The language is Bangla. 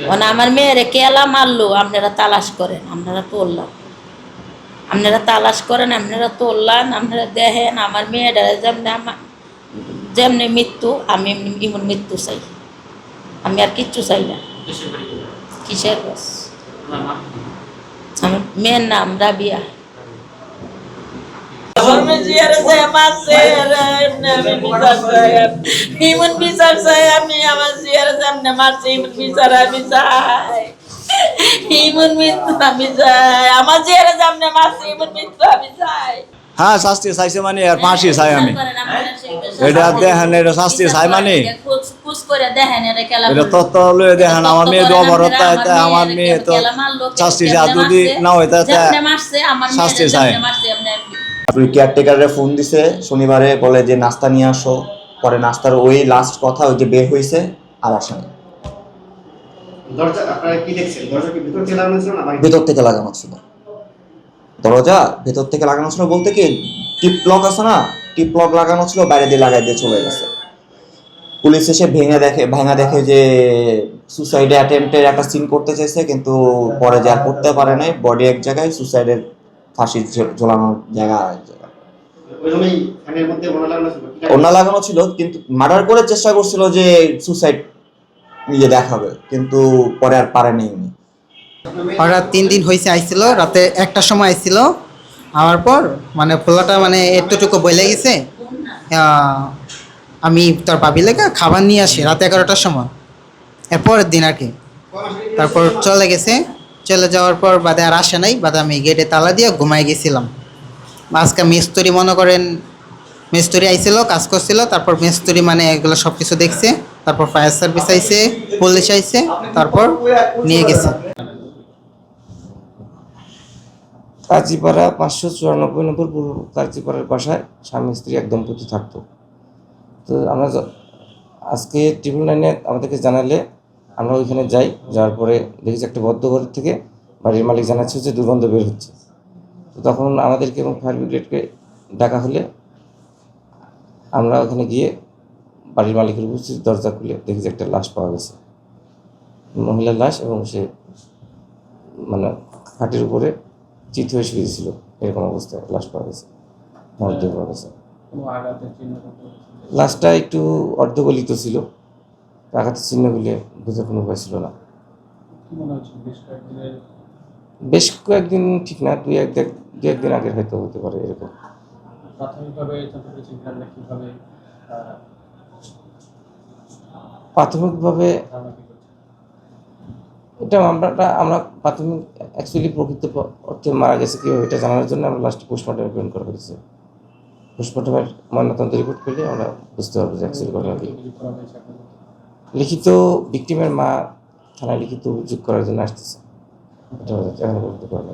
মানে আমার মেয়েরে কেলা মারলো, আপনারা তালাশ করেন, আপনারা তুললাম, আপনারা তালাশ করেন, আপনারা তুললান, আপনারা দেখেন আমার মেয়েটা যেমনি যেমনি মৃত্যু, আমি এমন মৃত্যু চাই, আমি আর কিচ্ছু চাই না। কিসের বাস? আমার মেয়ের নাম রাবিয়া। বিচার চাই আমি, আমার জিয়ার সামনে মারছি বিচার আমি চাই, ইমন মৃত্যু আমি চাই, আমার জিয়ার সামনে মারছি ইমন মৃত্যু আমি চাই। হ্যাঁ, শাস্তি চাইছে মানে আর ফাঁসি চাই আমি। এটা দেখেন, এটা শাস্তি চাই মানে এটা তত্ত্ব লয়ে দেখেন আমার মেয়ে অবরতা, আমার মেয়ে তো শাস্তি চাই, যদি না হয় তাতে শাস্তি চাই। আপনি কেয়ারটেকারে ফোন দিছে শনিবারে, বলে যে নাস্তা নিয়ে আসো, পরে নাস্তার ওই লাস্ট কথা ওই যে বের হয়েছে আর আসে না। দরজা আপনারা কি দেখছেন? দরজা কি ভিতর থেকে লাগানো ছিল না বাইরে? ভেতর থেকে লাগানো ছিল, দরজা ভেতর থেকে লাগানো ছিল বলতে কি টিপ লক আছে না, টিপ লক লাগানো ছিল, বাইরে দিয়ে লাগাই দিয়ে চলে গেছে। পুলিশ এসে ভাঙা দেখে যে সুসাইড অ্যাটেম্পটের একটা সিন করতে চাইছে, কিন্তু পরে যে আর করতে পারে নাই, বডি এক জায়গায়, সুসাইডের ফাঁসি ঝোলানোর জায়গা আরেক জায়গায়। ওইরকমই ফ্যানের মধ্যে ওনা লাগানো ছিল, কিন্তু মার্ডার করে চেষ্টা করছিল যে সুসাইড নিজে দেখাবে, কিন্তু পরে আর পারেনি উনি। হঠাৎ 3 দিন হয়েছে আইছিল, রাতে 1টার সময় আইছিল, আমার পর মানে পোলাটা মানে এতটুকু বলে গেছে আমি তোর ভাবি লেগে খাবার নিয়ে আসি রাতে 11টার সময়, এরপরের দিন আর কি। তারপর চলে গেছে, চলে যাওয়ার পর বাদে আর আসে নাই, বাদে আমি গেটে তালা দিয়ে ঘুমাই গেছিলাম। আজকে মিস্ত্রি মনে করেন, মিস্ত্রি আইছিল, কাজ করছিল, তারপর মিস্ত্রি মানে এগুলো সব কিছু দেখছে, তারপর ফায়ার সার্ভিস আইছে, পুলিশ আইছে, তারপর নিয়ে গেছে। কাজীপাড়া 594 নম্বর পূর্ব কাজীপাড়ার বাসায় স্বামী স্ত্রী এক দম্পতি থাকতো। তো আমরা আজকে ট্রিপল9 আমাদেরকে জানালে আমরা ওইখানে যাই, যাওয়ার পরে দেখেছি একটা বদ্ধ ঘর থেকে বাড়ির মালিক জানাচ্ছে যে দুর্গন্ধ বের হচ্ছে। তো তখন আমাদেরকে এবং ফায়ার ব্রিগেডকে ডাকা হলে আমরা ওখানে গিয়ে বাড়ির মালিকের উপস্থিত দরজা খুলে দেখেছি একটা লাশ পাওয়া গেছে, মহিলার লাশ, এবং সে মানে খাটের উপরে চিত হয়ে শুয়েছিল, এরকম অবস্থায় লাশ পাওয়া গেছে, মরদেহ পাওয়া গেছে। লাশটা একটু অর্ধগলিত ছিল, আঘাতের চিহ্নগুলি বোঝার কোনো উপায় ছিল না। বেশ কয়েকদিন ঠিক না, দুই একদিন আগের হয়তো হতে পারে এরকম। প্রাথমিকভাবে এটা আমরা প্রাথমিক অ্যাকচুয়ালি প্রকৃত অর্থে মারা গেছে কি এটা জানার জন্য আমরা লাস্টে পোস্টমর্টমে প্রেরণ করা হয়েছে। পোস্টমর্টমের ময়নাতদন্ত রিপোর্ট করলে আমরা বুঝতে পারবো যে অ্যাকচুয়ালি ঘটনা কি। লিখিত ভিকটিমের মা থানায় লিখিত অভিযোগ করার জন্য আসতেছে, এটা এখন বলতে পারবো।